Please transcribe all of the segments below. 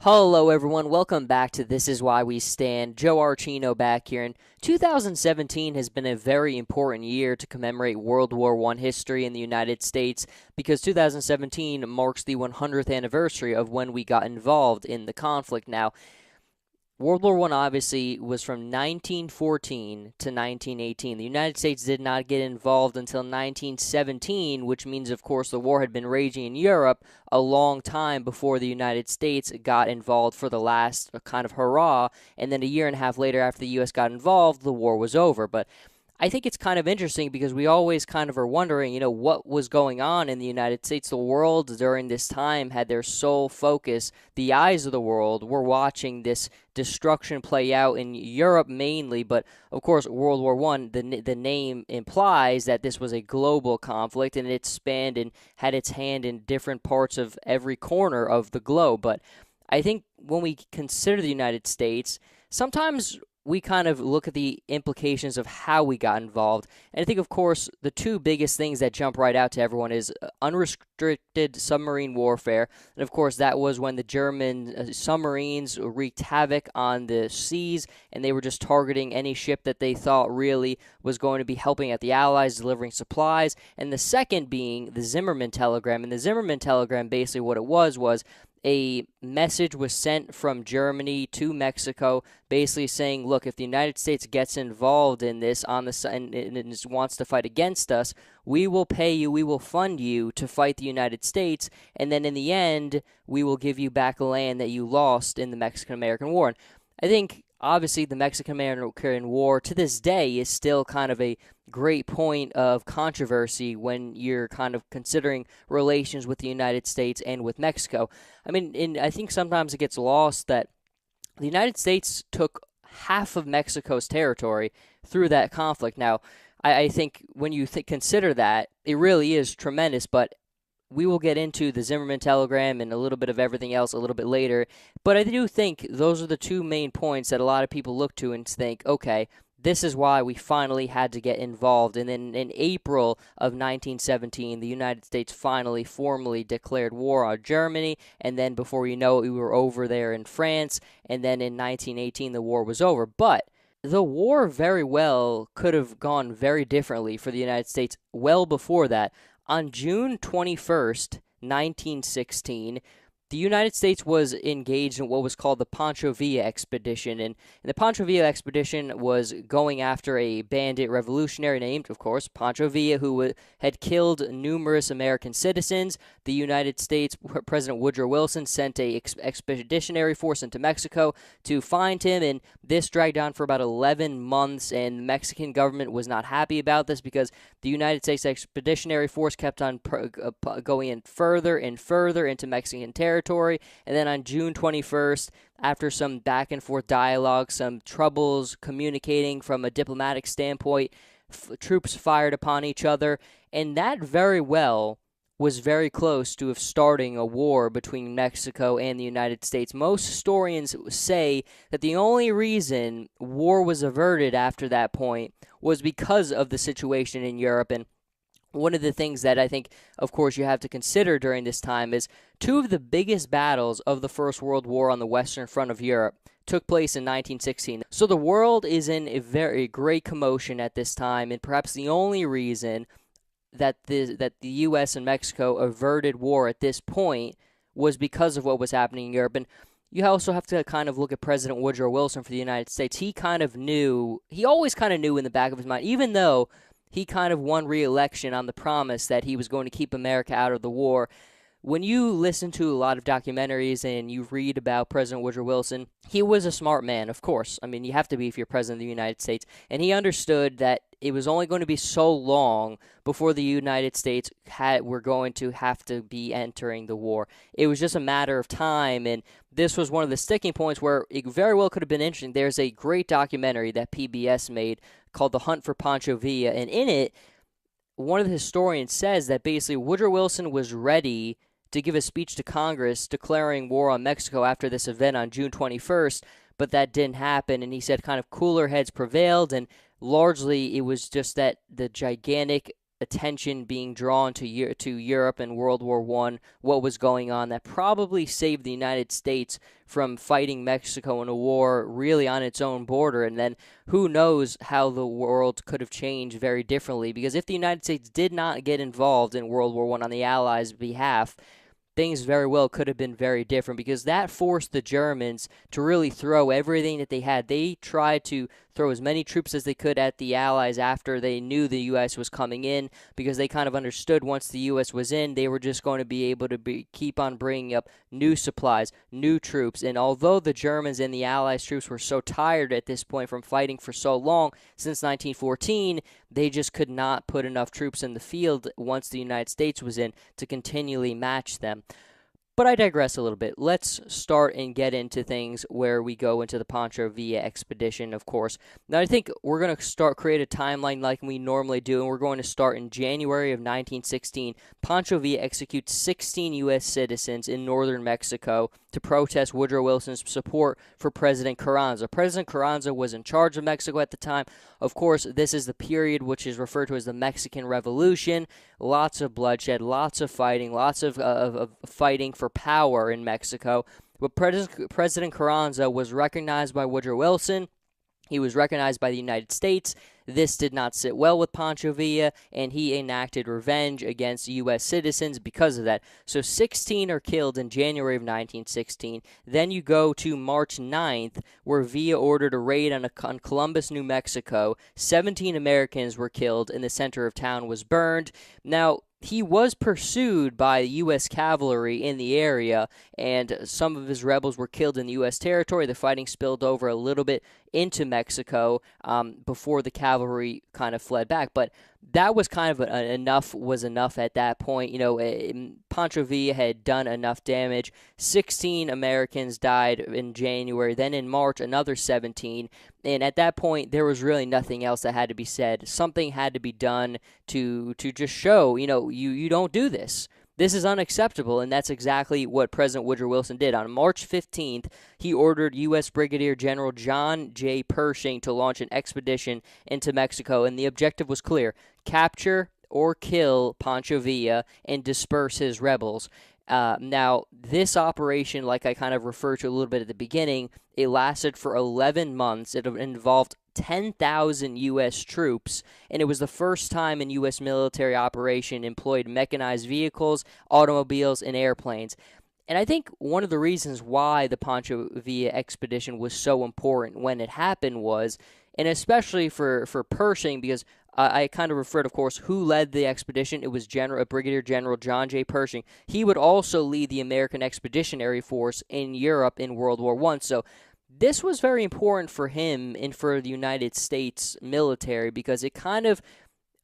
Hello, everyone. Welcome back to This Is Why We Stand. Joe Archino back here. And 2017 has been a very important year to commemorate World War I history in the United States because 2017 marks the 100th anniversary of when we got involved in the conflict. Now, World War I obviously was from 1914 to 1918. The United States did not get involved until 1917, which means, of course, the war had been raging in Europe a long time before the United States got involved for the last kind of hurrah. And then a year and a half later, after the U.S. got involved, the war was over. But I think it's kind of interesting because we always kind of are wondering, what was going on in the United States. The world during this time had their sole focus. The eyes of the world were watching this destruction play out in Europe mainly, but of course, World War One, the name implies that this was a global conflict and it spanned and had its hand in different parts of every corner of the globe. But I think when we consider the United States, sometimes we kind of look at the implications of how we got involved. And I think, of course, the two biggest things that jump right out to everyone is unrestricted submarine warfare. And, of course, that was when the German submarines wreaked havoc on the seas, and they were just targeting any ship that they thought really was going to be helping out the Allies, delivering supplies. And the second being the Zimmermann telegram. And the Zimmermann telegram, basically what it was a message was sent from Germany to Mexico, basically saying, look, if the United States gets involved in this and wants to fight against us, we will pay you, we will fund you to fight the United States, and then in the end, we will give you back land that you lost in the Mexican-American War. And I think, obviously, the Mexican-American War to this day is still kind of a great point of controversy when you're kind of considering relations with the United States and with Mexico. I mean, I think sometimes it gets lost that the United States took half of Mexico's territory through that conflict. Now, I think when you consider that, it really is tremendous, but we will get into the Zimmermann telegram and a little bit of everything else a little bit later. But I do think those are the two main points that a lot of people look to and think, okay, this is why we finally had to get involved. And then in April of 1917, the United States finally formally declared war on Germany. And then before you know it, we were over there in France. And then in 1918, the war was over. But the war very well could have gone very differently for the United States well before that. On June 21st, 1916, the United States was engaged in what was called the Pancho Villa expedition, and the Pancho Villa expedition was going after a bandit revolutionary named, of course, Pancho Villa, who had killed numerous American citizens. The United States President Woodrow Wilson sent a expeditionary force into Mexico to find him, and this dragged on for about 11 months, and the Mexican government was not happy about this because the United States expeditionary force kept on going in further and further into Mexican territory. And then on June 21st, after some back and forth dialogue, some troubles communicating from a diplomatic standpoint, troops fired upon each other, and that very well was very close to starting a war between Mexico and the United States. Most historians say that the only reason war was averted after that point was because of the situation in Europe. And one of the things that I think, of course, you have to consider during this time is two of the biggest battles of the First World War on the Western Front of Europe took place in 1916. So the world is in a very great commotion at this time, and perhaps the only reason that the U.S. and Mexico averted war at this point was because of what was happening in Europe. And you also have to kind of look at President Woodrow Wilson for the United States. He always kind of knew in the back of his mind, even though he kind of won re-election on the promise that he was going to keep America out of the war. When you listen to a lot of documentaries and you read about President Woodrow Wilson, he was a smart man, of course. I mean, you have to be if you're president of the United States. And he understood that it was only going to be so long before the United States were going to have to be entering the war. It was just a matter of time, and this was one of the sticking points where it very well could have been interesting. There's a great documentary that PBS made called The Hunt for Pancho Villa, and in it, one of the historians says that basically Woodrow Wilson was ready to give a speech to Congress declaring war on Mexico after this event on June 21st, but that didn't happen, and he said kind of cooler heads prevailed, and largely it was just that the gigantic attention being drawn to Europe and World War I, what was going on, that probably saved the United States from fighting Mexico in a war really on its own border. And then who knows how the world could have changed very differently, because if the United States did not get involved in World War I on the Allies' behalf, things very well could have been very different, because that forced the Germans to really throw everything that they had. They tried to throw as many troops as they could at the Allies after they knew the U.S. was coming in, because they kind of understood once the U.S. was in, they were just going to be able to keep on bringing up new supplies, new troops. And although the Germans and the Allies troops were so tired at this point from fighting for so long, since 1914, they just could not put enough troops in the field once the United States was in to continually match them. But I digress a little bit. Let's start and get into things where we go into the Pancho Villa expedition, of course. Now, I think we're going to create a timeline like we normally do, and we're going to start in January of 1916. Pancho Villa executes 16 U.S. citizens in northern Mexico to protest Woodrow Wilson's support for President Carranza. President Carranza was in charge of Mexico at the time. Of course, this is the period which is referred to as the Mexican Revolution. Lots of bloodshed, lots of fighting, lots of fighting for power in Mexico. But President Carranza was recognized by Woodrow Wilson. He was recognized by the United States. This did not sit well with Pancho Villa, and he enacted revenge against U.S. citizens because of that. So 16 are killed in January of 1916. Then you go to March 9th, where Villa ordered a raid on Columbus, New Mexico. 17 Americans were killed, and the center of town was burned. Now, he was pursued by U.S. cavalry in the area, and some of his rebels were killed in U.S. territory. The fighting spilled over a little bit into Mexico before the cavalry kind of fled back. But that was kind of enough at that point. You know, Pancho Villa had done enough damage. 16 Americans died in January. Then in March, another 17. And at that point, there was really nothing else that had to be said. Something had to be done to just show, you know, you don't do this. This is unacceptable, and that's exactly what President Woodrow Wilson did. On March 15th, he ordered U.S. Brigadier General John J. Pershing to launch an expedition into Mexico, and the objective was clear: capture or kill Pancho Villa and disperse his rebels. Now, this operation, like I kind of referred to a little bit at the beginning, it lasted for 11 months. It involved 10,000 U.S. troops, and it was the first time an U.S. military operation employed mechanized vehicles, automobiles, and airplanes. And I think one of the reasons why the Pancho Villa expedition was so important when it happened was, and especially for Pershing, because I kind of referred, of course, who led the expedition. It was Brigadier General John J. Pershing. He would also lead the American Expeditionary Force in Europe in World War I. So this was very important for him and for the United States military, because it kind of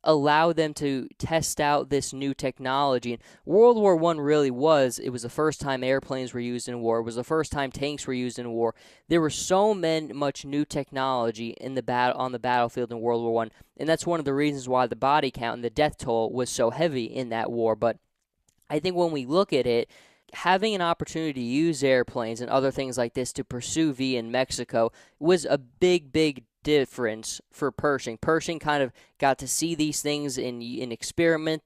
allowed them to test out this new technology. And World War I really was, it was the first time airplanes were used in war. It was the first time tanks were used in war. There was so much new technology in on the battlefield in World War I, and that's one of the reasons why the body count and the death toll was so heavy in that war. But I think when we look at it, having an opportunity to use airplanes and other things like this to pursue Villa in Mexico was a big difference for Pershing. Pershing kind of got to see these things and experiment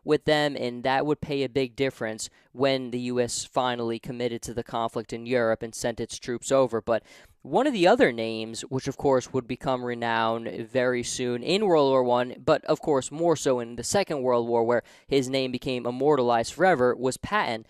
with them, and that would pay a big difference when the U.S. finally committed to the conflict in Europe and sent its troops over. But one of the other names, which of course would become renowned very soon in World War I, but of course more so in the Second World War, where his name became immortalized forever, was Patton.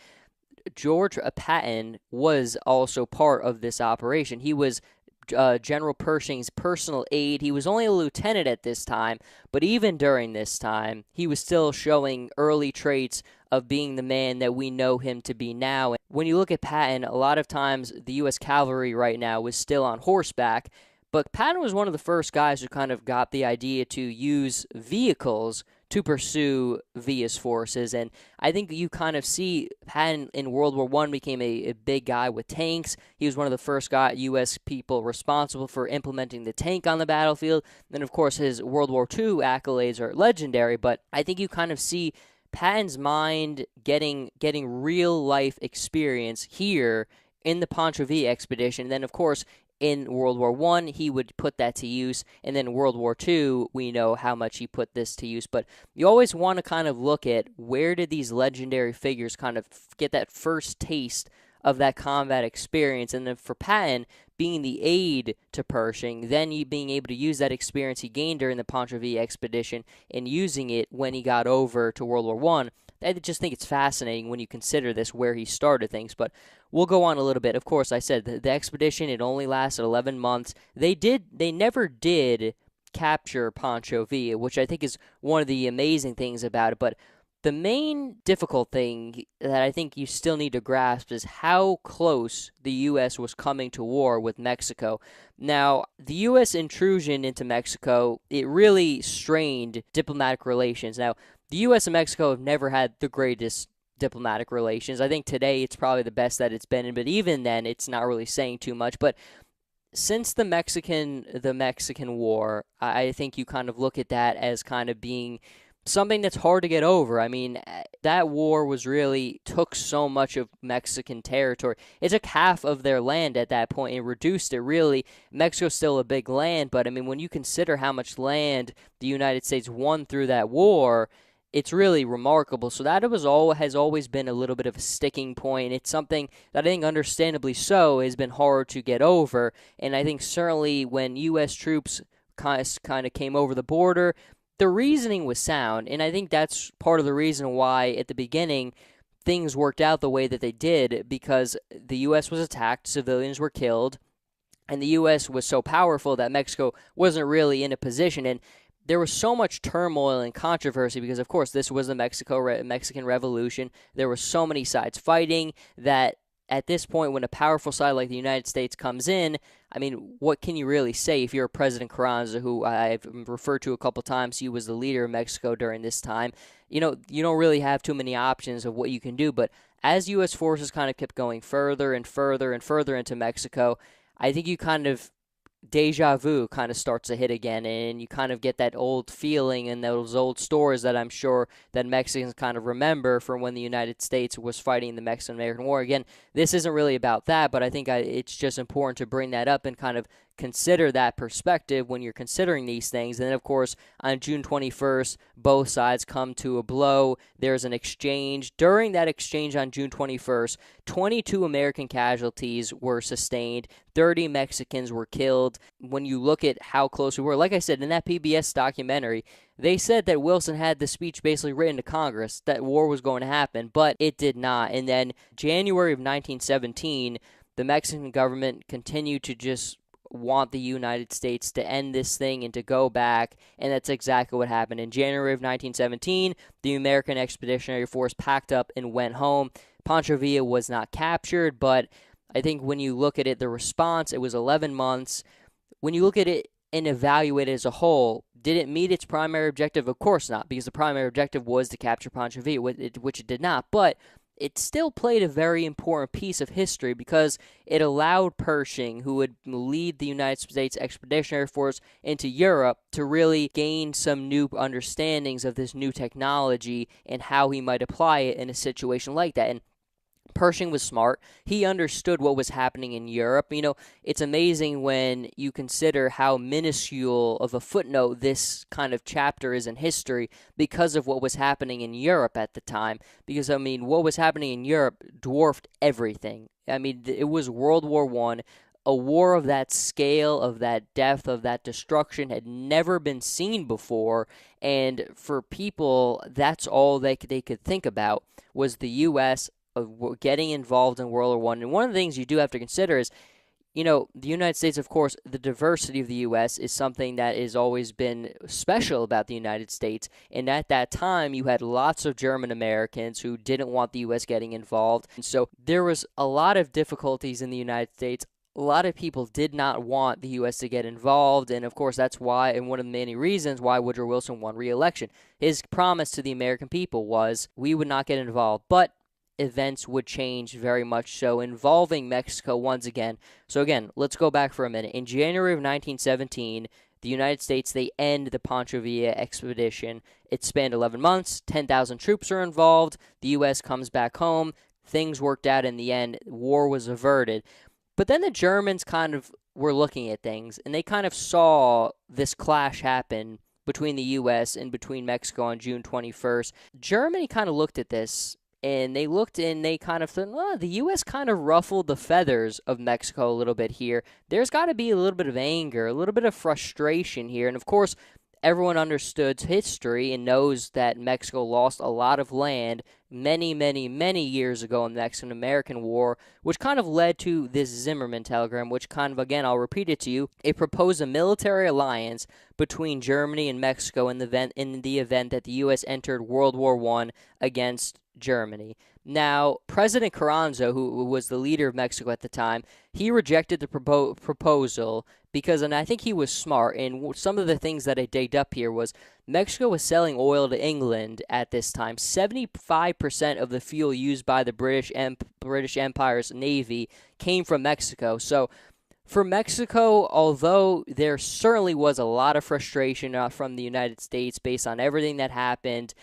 George Patton was also part of this operation. He was General Pershing's personal aide. He was only a lieutenant at this time, but even during this time, he was still showing early traits of being the man that we know him to be now. And when you look at Patton, a lot of times the U.S. cavalry right now was still on horseback, but Patton was one of the first guys who kind of got the idea to use vehicles to pursue Villa's forces. And I think you kind of see Patton in World War I became a big guy with tanks. He was one of the first U.S. people responsible for implementing the tank on the battlefield. And of course, his World War II accolades are legendary, but I think you kind of see Patton's mind getting real life experience here in the Pancho Villa expedition. And then, of course, in World War I, he would put that to use, and then World War II, we know how much he put this to use. But you always want to kind of look at where did these legendary figures kind of get that first taste of that combat experience. And then for Patton, being the aide to Pershing, then you being able to use that experience he gained during the Pancho Villa expedition and using it when he got over to World War I. I just think it's fascinating when you consider this, where he started things. But we'll go on a little bit. Of course, I said the expedition, it only lasted 11 months. They never did capture Pancho Villa, which I think is one of the amazing things about it. But the main difficult thing that I think you still need to grasp is how close the U.S. was coming to war with Mexico. Now, the U.S. intrusion into Mexico, it really strained diplomatic relations. Now, the U.S. and Mexico have never had the greatest diplomatic relations. I think today it's probably the best that it's been in, but even then it's not really saying too much. But since the Mexican War, I think you kind of look at that as kind of being something that's hard to get over. I mean, that war was really took so much of Mexican territory. It took half of their land at that point and reduced it, really. Mexico's still a big land, but I mean, when you consider how much land the United States won through that war, it's really remarkable. So that has always been a little bit of a sticking point. It's something that I think, understandably so, has been hard to get over. And I think certainly when U.S. troops kind of came over the border, the reasoning was sound, and I think that's part of the reason why at the beginning things worked out the way that they did, because the U.S. was attacked, civilians were killed, and the U.S. was so powerful that Mexico wasn't really in a position. And there was so much turmoil and controversy because, of course, this was the Mexican Revolution. There were so many sides fighting that at this point, when a powerful side like the United States comes in, I mean, what can you really say if you're President Carranza, who I've referred to a couple times? He was the leader of Mexico during this time. You know, you don't really have too many options of what you can do. But as U.S. forces kind of kept going further and further and further into Mexico, I think you kind of deja vu kind of starts to hit again, and you kind of get that old feeling and those old stories that I'm sure that Mexicans kind of remember from when the United States was fighting the Mexican-American War. Again, this isn't really about that, but I think it's just important to bring that up and kind of consider that perspective when you're considering these things. And then, of course, on June 21st, both sides come to a blow. There's an exchange. During that exchange on June 21st, 22 American casualties were sustained. 30 Mexicans were killed. When you look at how close we were, like I said, in that PBS documentary, they said that Wilson had the speech basically written to Congress that war was going to happen, but it did not. And then January of 1917, the Mexican government continued to just want the United States to end this thing and to go back, and that's exactly what happened. In January of 1917, the American Expeditionary Force packed up and went home. Pancho Villa was not captured, but I think when you look at it, the response, it was 11 months. When you look at it and evaluate it as a whole, did it meet its primary objective? Of course not, because the primary objective was to capture Pancho Villa, which it did not, but it still played a very important piece of history because it allowed Pershing, who would lead the United States Expeditionary Force into Europe, to really gain some new understandings of this new technology and how he might apply it in a situation like that. And Pershing was smart. He understood what was happening in Europe. You know, it's amazing when you consider how minuscule of a footnote this kind of chapter is in history because of what was happening in Europe at the time. Because, I mean, what was happening in Europe dwarfed everything. I mean, it was World War I. A war of that scale, of that depth, of that destruction had never been seen before. And for people, that's all they could think about was the U.S. of getting involved in World War I. And one of the things you do have to consider is, you know, the United States, of course, the diversity of the U.S. is something that has always been special about the United States. And at that time, you had lots of German Americans who didn't want the U.S. getting involved. And so there was a lot of difficulties in the United States. A lot of people did not want the U.S. to get involved, and of course that's why, and one of the many reasons why Woodrow Wilson won re-election. His promise to the American people was, we would not get involved, but events would change very much so, involving Mexico once again. So again, let's go back for a minute. In January of 1917, the United States, they end the Pancho Villa expedition. It spanned 11 months, 10,000 troops are involved, the U.S. comes back home, things worked out in the end, war was averted. But then the Germans kind of were looking at things, and they kind of saw this clash happen between the U.S. and between Mexico on June 21st. Germany kind of looked at this, and they looked and they kind of thought, oh, the U.S. kind of ruffled the feathers of Mexico a little bit here. There's got to be a little bit of anger, a little bit of frustration here. And of course, everyone understood history and knows that Mexico lost a lot of land many, many, many years ago in the Mexican-American War, which kind of led to this Zimmermann telegram, which kind of, again, I'll repeat it to you, it proposed a military alliance between Germany and Mexico in the event that the U.S. entered World War I against Germany. Now, President Carranza, who was the leader of Mexico at the time, he rejected the proposal because, and I think he was smart, and some of the things that I digged up here was Mexico was selling oil to England at this time. 75% of the fuel used by the British Empire's Navy came from Mexico. So for Mexico, although there certainly was a lot of frustration from the United States based on everything that happened,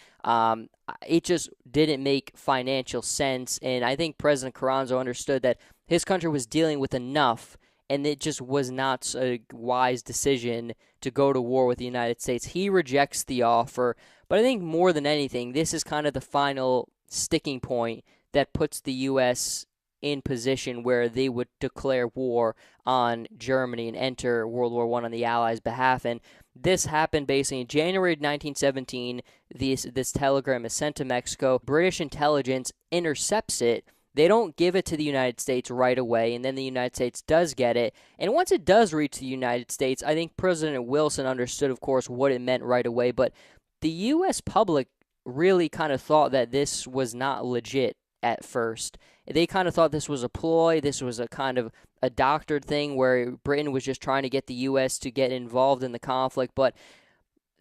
it just didn't make financial sense. And I think President Carranza understood that his country was dealing with enough, and it just was not a wise decision to go to war with the United States. He rejects the offer, but I think more than anything, this is kind of the final sticking point that puts the U.S. in position where they would declare war on Germany and enter World War I on the Allies' behalf. And this happened basically in January 1917. This telegram is sent to Mexico. British intelligence intercepts it. They don't give it to the United States right away, and then the United States does get it. And once it does reach the United States, I think President Wilson understood, of course, what it meant right away. But the U.S. public really kind of thought that this was not legit at first. They kind of thought this was a ploy. This was a kind of a doctored thing where Britain was just trying to get the U.S. to get involved in the conflict. But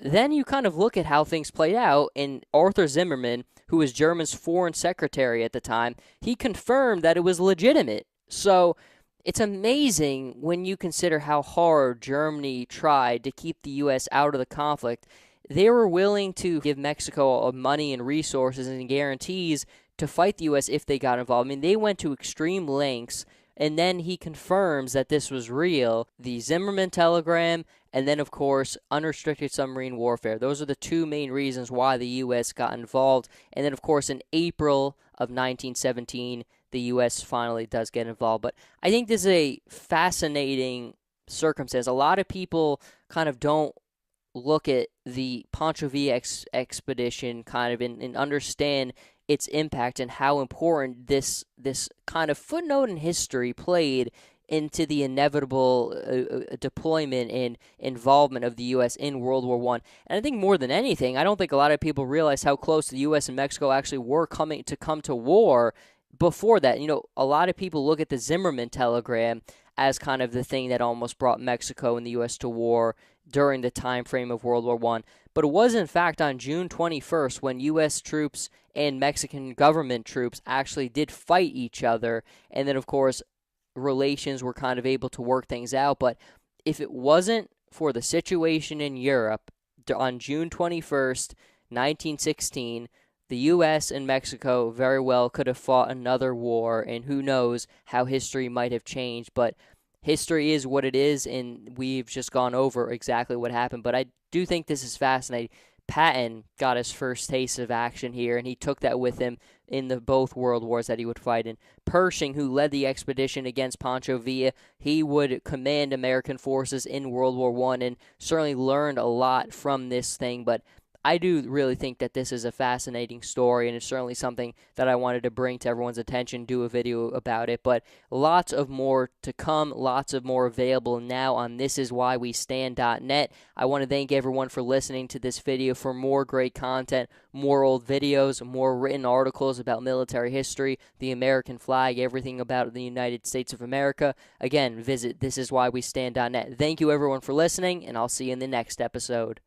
then you kind of look at how things played out, and Arthur Zimmermann, who was Germany's foreign secretary at the time, he confirmed that it was legitimate. So it's amazing when you consider how hard Germany tried to keep the U.S. out of the conflict. They were willing to give Mexico money and resources and guarantees to fight the U.S. if they got involved. I mean, they went to extreme lengths, and then he confirms that this was real. The Zimmermann telegram, and then, of course, unrestricted submarine warfare. Those are the two main reasons why the U.S. got involved. And then, of course, in April of 1917, the U.S. finally does get involved. But I think this is a fascinating circumstance. A lot of people kind of don't look at the Pancho Villa expedition kind of and understand its impact and how important this kind of footnote in history played into the inevitable deployment and involvement of the U.S. in World War I. And I think more than anything, I don't think a lot of people realize how close the U.S. and Mexico actually were come to war before that. You know, a lot of people look at the Zimmermann telegram as kind of the thing that almost brought Mexico and the U.S. to war during the time frame of World War I. But it was, in fact, on June 21st when U.S. troops and Mexican government troops actually did fight each other. And then, of course, relations were kind of able to work things out. But if it wasn't for the situation in Europe on June 21st, 1916, the U.S. and Mexico very well could have fought another war, and who knows how history might have changed. But history is what it is, and we've just gone over exactly what happened. But I do think this is fascinating. Patton got his first taste of action here, and he took that with him in the both world wars that he would fight in. Pershing, who led the expedition against Pancho Villa, he would command American forces in World War I and certainly learned a lot from this thing. But I do really think that this is a fascinating story, and it's certainly something that I wanted to bring to everyone's attention, do a video about it. But lots of more to come, lots of more available now on thisiswhywestand.net. I want to thank everyone for listening to this video. For more great content, more old videos, more written articles about military history, the American flag, everything about the United States of America, again, visit thisiswhywestand.net. Thank you, everyone, for listening, and I'll see you in the next episode.